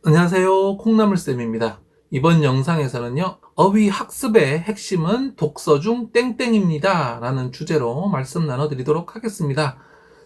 안녕하세요. 콩나물쌤입니다. 이번 영상에서는요, 어휘 학습의 핵심은 독서 중 땡땡입니다. 라는 주제로 말씀 나눠드리도록 하겠습니다.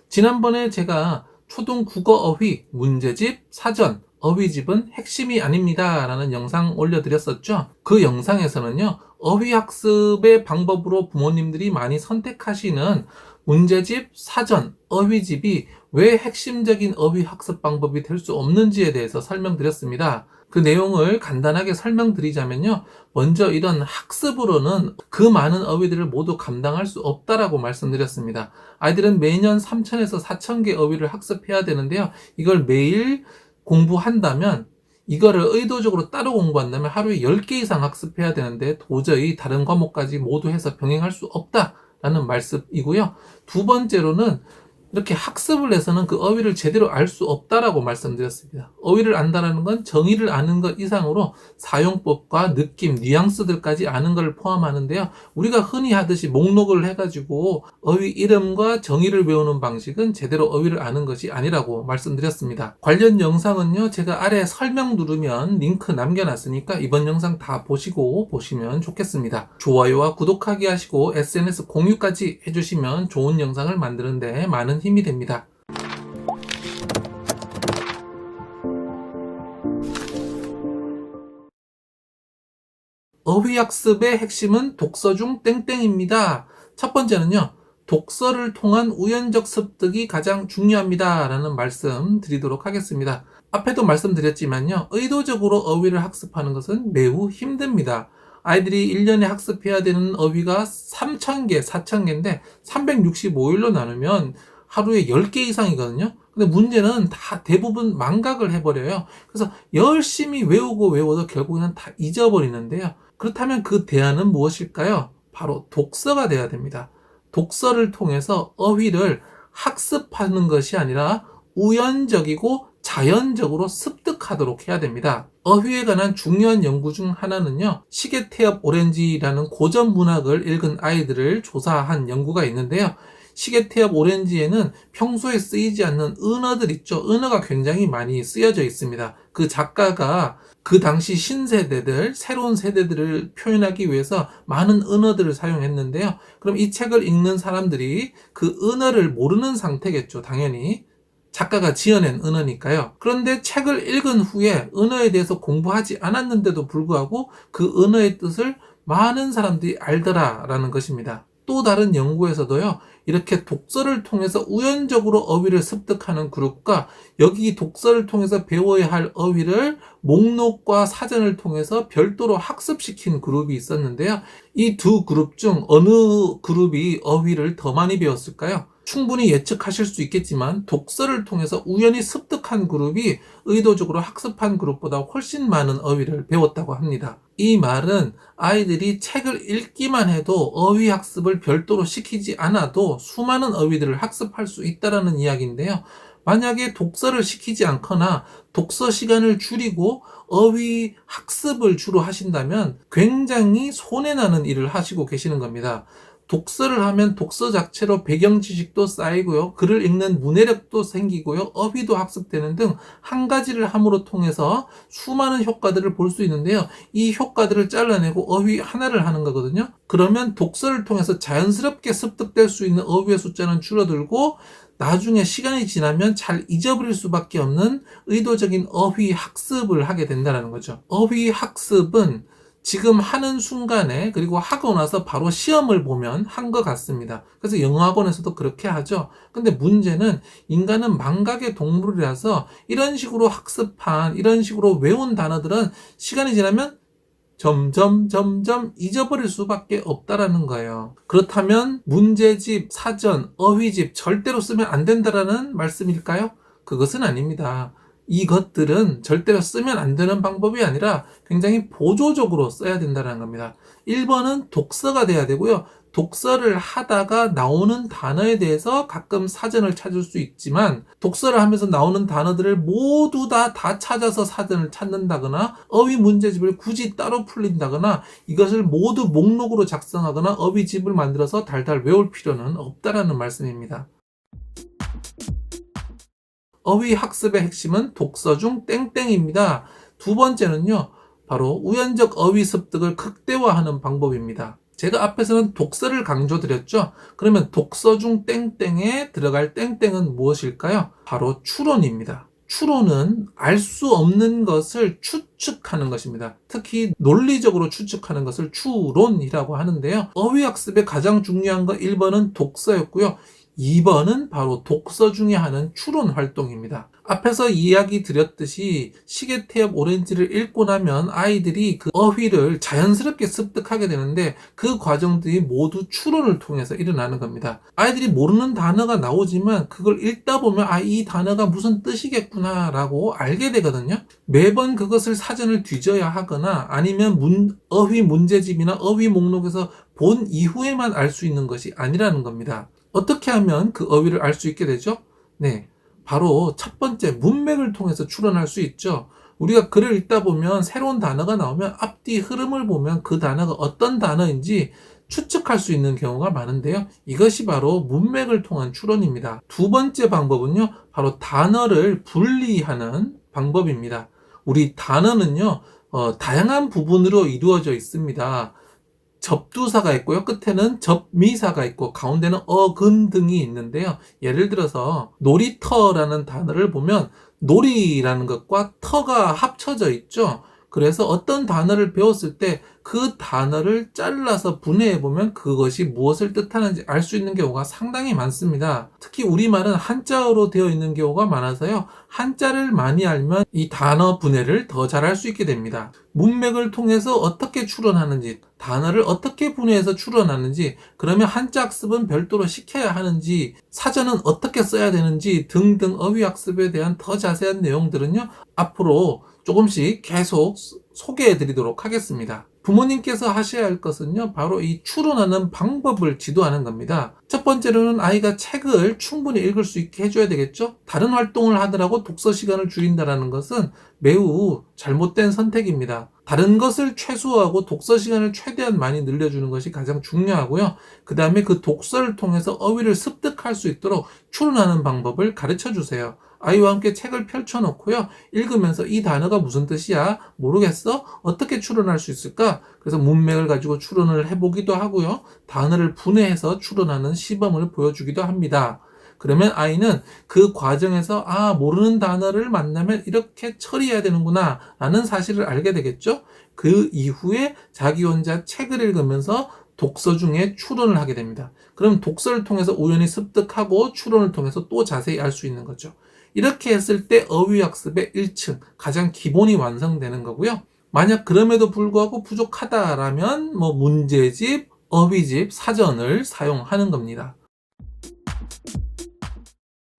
지난번에 제가 초등 국어 어휘, 문제집, 사전, 어휘집은 핵심이 아닙니다. 라는 영상 올려드렸었죠. 그 영상에서는요, 어휘 학습의 방법으로 부모님들이 많이 선택하시는 문제집, 사전, 어휘집이 왜 핵심적인 어휘 학습 방법이 될 수 없는지에 대해서 설명드렸습니다. 그 내용을 간단하게 설명드리자면요. 먼저 이런 학습으로는 그 많은 어휘들을 모두 감당할 수 없다라고 말씀드렸습니다. 아이들은 매년 3,000에서 4,000개 어휘를 학습해야 되는데요. 이걸 매일 공부한다면 이거를 의도적으로 따로 공부한다면 하루에 10개 이상 학습해야 되는데 도저히 다른 과목까지 모두 해서 병행할 수 없다라는 말씀이고요. 두 번째로는 이렇게 학습을 해서는 그 어휘를 제대로 알 수 없다라고 말씀드렸습니다. 어휘를 안다라는 건 정의를 아는 것 이상으로 사용법과 느낌, 뉘앙스들까지 아는 걸 포함하는데요. 우리가 흔히 하듯이 목록을 해가지고 어휘 이름과 정의를 외우는 방식은 제대로 어휘를 아는 것이 아니라고 말씀드렸습니다. 관련 영상은요, 제가 아래 설명 누르면 링크 남겨놨으니까 이번 영상 다 보시고 보시면 좋겠습니다. 좋아요와 구독하기 하시고 SNS 공유까지 해주시면 좋은 영상을 만드는데 많은 힘이 됩니다. 어휘학습의 핵심은 독서 중 땡땡입니다. 첫 번째는요, 독서를 통한 우연적 습득이 가장 중요합니다. 라는 말씀 드리도록 하겠습니다. 앞에도 말씀드렸지만요, 의도적으로 어휘를 학습하는 것은 매우 힘듭니다. 아이들이 1년에 학습해야 되는 어휘가 3,000개, 4,000개인데 365일로 나누면 하루에 10개 이상이거든요. 근데 문제는 다 대부분 망각을 해버려요. 그래서 열심히 외우고 외워도 결국에는 다 잊어버리는데요. 그렇다면 그 대안은 무엇일까요? 바로 독서가 돼야 됩니다. 독서를 통해서 어휘를 학습하는 것이 아니라 우연적이고 자연적으로 습득하도록 해야 됩니다. 어휘에 관한 중요한 연구 중 하나는요, 시계태엽 오렌지라는 고전 문학을 읽은 아이들을 조사한 연구가 있는데요. 시계태엽 오렌지에는 평소에 쓰이지 않는 은어들 있죠. 은어가 굉장히 많이 쓰여져 있습니다. 그 작가가 그 당시 신세대들, 새로운 세대들을 표현하기 위해서 많은 은어들을 사용했는데요. 그럼 이 책을 읽는 사람들이 그 은어를 모르는 상태겠죠. 당연히. 작가가 지어낸 은어니까요. 그런데 책을 읽은 후에 은어에 대해서 공부하지 않았는데도 불구하고 그 은어의 뜻을 많은 사람들이 알더라라는 것입니다. 또 다른 연구에서도요, 이렇게 독서를 통해서 우연적으로 어휘를 습득하는 그룹과 여기 독서를 통해서 배워야 할 어휘를 목록과 사전을 통해서 별도로 학습시킨 그룹이 있었는데요. 이 두 그룹 중 어느 그룹이 어휘를 더 많이 배웠을까요? 충분히 예측하실 수 있겠지만 독서를 통해서 우연히 습득한 그룹이 의도적으로 학습한 그룹보다 훨씬 많은 어휘를 배웠다고 합니다. 이 말은 아이들이 책을 읽기만 해도 어휘 학습을 별도로 시키지 않아도 수많은 어휘들을 학습할 수 있다는 이야기인데요. 만약에 독서를 시키지 않거나 독서 시간을 줄이고 어휘 학습을 주로 하신다면 굉장히 손해나는 일을 하시고 계시는 겁니다. 독서를 하면 독서 자체로 배경 지식도 쌓이고요. 글을 읽는 문해력도 생기고요. 어휘도 학습되는 등 한 가지를 함으로 통해서 수많은 효과들을 볼 수 있는데요. 이 효과들을 잘라내고 어휘 하나를 하는 거거든요. 그러면 독서를 통해서 자연스럽게 습득될 수 있는 어휘의 숫자는 줄어들고 나중에 시간이 지나면 잘 잊어버릴 수밖에 없는 의도적인 어휘 학습을 하게 된다는 거죠. 어휘 학습은 지금 하는 순간에 그리고 하고 나서 바로 시험을 보면 한 것 같습니다. 그래서 영어학원에서도 그렇게 하죠. 근데 문제는 인간은 망각의 동물이라서 이런 식으로 학습한 이런 식으로 외운 단어들은 시간이 지나면 점점 잊어버릴 수밖에 없다라는 거예요. 그렇다면 문제집, 사전, 어휘집 절대로 쓰면 안 된다라는 말씀일까요? 그것은 아닙니다. 이것들은 절대로 쓰면 안 되는 방법이 아니라 굉장히 보조적으로 써야 된다는 겁니다. 1번은 독서가 돼야 되고요. 독서를 하다가 나오는 단어에 대해서 가끔 사전을 찾을 수 있지만 독서를 하면서 나오는 단어들을 모두 다 찾아서 사전을 찾는다거나 어휘 문제집을 굳이 따로 풀린다거나 이것을 모두 목록으로 작성하거나 어휘집을 만들어서 달달 외울 필요는 없다라는 말씀입니다. 어휘 학습의 핵심은 독서 중 땡땡입니다. 두 번째는요, 바로 우연적 어휘 습득을 극대화하는 방법입니다. 제가 앞에서는 독서를 강조드렸죠. 그러면 독서 중 땡땡에 들어갈 땡땡은 무엇일까요? 바로 추론입니다. 추론은 알 수 없는 것을 추측하는 것입니다. 특히 논리적으로 추측하는 것을 추론이라고 하는데요. 어휘학습의 가장 중요한 거 1번은 독서였고요. 2번은 바로 독서 중에 하는 추론 활동입니다. 앞에서 이야기 드렸듯이 시계 태엽 오렌지를 읽고 나면 아이들이 그 어휘를 자연스럽게 습득하게 되는데 그 과정들이 모두 추론을 통해서 일어나는 겁니다. 아이들이 모르는 단어가 나오지만 그걸 읽다 보면 이 단어가 무슨 뜻이겠구나 라고 알게 되거든요. 매번 그것을 사전을 뒤져야 하거나 아니면 어휘 문제집이나 어휘 목록에서 본 이후에만 알 수 있는 것이 아니라는 겁니다. 어떻게 하면 그 어휘를 알 수 있게 되죠? 네, 바로 첫 번째 문맥을 통해서 추론할 수 있죠. 우리가 글을 읽다 보면 새로운 단어가 나오면 앞뒤 흐름을 보면 그 단어가 어떤 단어인지 추측할 수 있는 경우가 많은데요. 이것이 바로 문맥을 통한 추론입니다. 두 번째 방법은요, 바로 단어를 분리하는 방법입니다. 우리 단어는요, 다양한 부분으로 이루어져 있습니다. 접두사가 있고요. 끝에는 접미사가 있고 가운데는 어근 등이 있는데요. 예를 들어서 놀이터라는 단어를 보면 놀이라는 것과 터가 합쳐져 있죠. 그래서 어떤 단어를 배웠을 때 그 단어를 잘라서 분해해 보면 그것이 무엇을 뜻하는지 알 수 있는 경우가 상당히 많습니다. 특히 우리말은 한자어로 되어 있는 경우가 많아서요. 한자를 많이 알면 이 단어 분해를 더 잘할 수 있게 됩니다. 문맥을 통해서 어떻게 추론하는지, 단어를 어떻게 분해해서 추론하는지, 그러면 한자 학습은 별도로 시켜야 하는지, 사전은 어떻게 써야 되는지 등등 어휘학습에 대한 더 자세한 내용들은요, 앞으로 조금씩 계속 소개해 드리도록 하겠습니다. 부모님께서 하셔야 할 것은요, 바로 이 추론하는 방법을 지도하는 겁니다. 첫 번째로는 아이가 책을 충분히 읽을 수 있게 해줘야 되겠죠? 다른 활동을 하느라고 독서 시간을 줄인다는 것은 매우 잘못된 선택입니다. 다른 것을 최소화하고 독서 시간을 최대한 많이 늘려주는 것이 가장 중요하고요. 그 다음에 그 독서를 통해서 어휘를 습득할 수 있도록 추론하는 방법을 가르쳐 주세요. 아이와 함께 책을 펼쳐놓고요. 읽으면서 이 단어가 무슨 뜻이야? 모르겠어? 어떻게 추론할 수 있을까? 그래서 문맥을 가지고 추론을 해보기도 하고요. 단어를 분해해서 추론하는 시범을 보여주기도 합니다. 그러면 아이는 그 과정에서 모르는 단어를 만나면 이렇게 처리해야 되는구나 라는 사실을 알게 되겠죠. 그 이후에 자기 혼자 책을 읽으면서 독서 중에 추론을 하게 됩니다. 그럼 독서를 통해서 우연히 습득하고 추론을 통해서 또 자세히 알 수 있는 거죠. 이렇게 했을 때 어휘학습의 1층, 가장 기본이 완성되는 거고요. 만약 그럼에도 불구하고 부족하다라면 문제집, 어휘집, 사전을 사용하는 겁니다.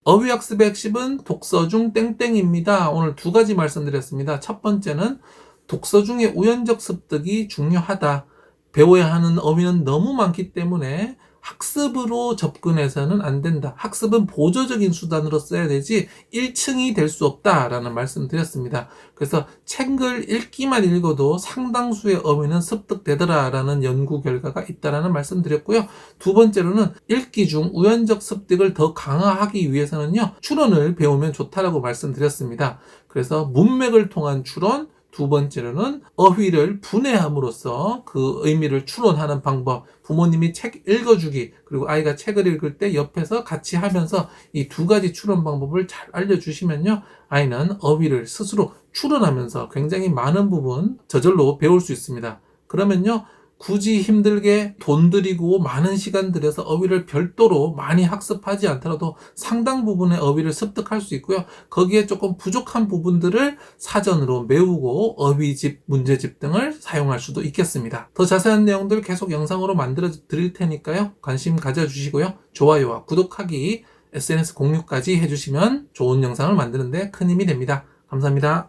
어휘학습의 핵심은 독서 중 땡땡입니다. 오늘 두 가지 말씀드렸습니다. 첫 번째는 독서 중에 우연적 습득이 중요하다. 배워야 하는 어휘는 너무 많기 때문에 학습으로 접근해서는 안 된다. 학습은 보조적인 수단으로 써야 되지 1층이 될 수 없다라는 말씀 드렸습니다. 그래서 책을 읽기만 읽어도 상당수의 어휘는 습득되더라라는 연구 결과가 있다라는 말씀 드렸고요. 두 번째로는 읽기 중 우연적 습득을 더 강화하기 위해서는요, 추론을 배우면 좋다라고 말씀드렸습니다. 그래서 문맥을 통한 추론, 두 번째로는 어휘를 분해함으로써 그 의미를 추론하는 방법, 부모님이 책 읽어주기, 그리고 아이가 책을 읽을 때 옆에서 같이 하면서 이 두 가지 추론 방법을 잘 알려주시면요, 아이는 어휘를 스스로 추론하면서 굉장히 많은 부분 저절로 배울 수 있습니다. 그러면요, 굳이 힘들게 돈 들이고 많은 시간 들여서 어휘를 별도로 많이 학습하지 않더라도 상당 부분의 어휘를 습득할 수 있고요. 거기에 조금 부족한 부분들을 사전으로 외우고 어휘집, 문제집 등을 사용할 수도 있겠습니다. 더 자세한 내용들 계속 영상으로 만들어 드릴 테니까요. 관심 가져주시고요. 좋아요와 구독하기, SNS 공유까지 해주시면 좋은 영상을 만드는 데 큰 힘이 됩니다. 감사합니다.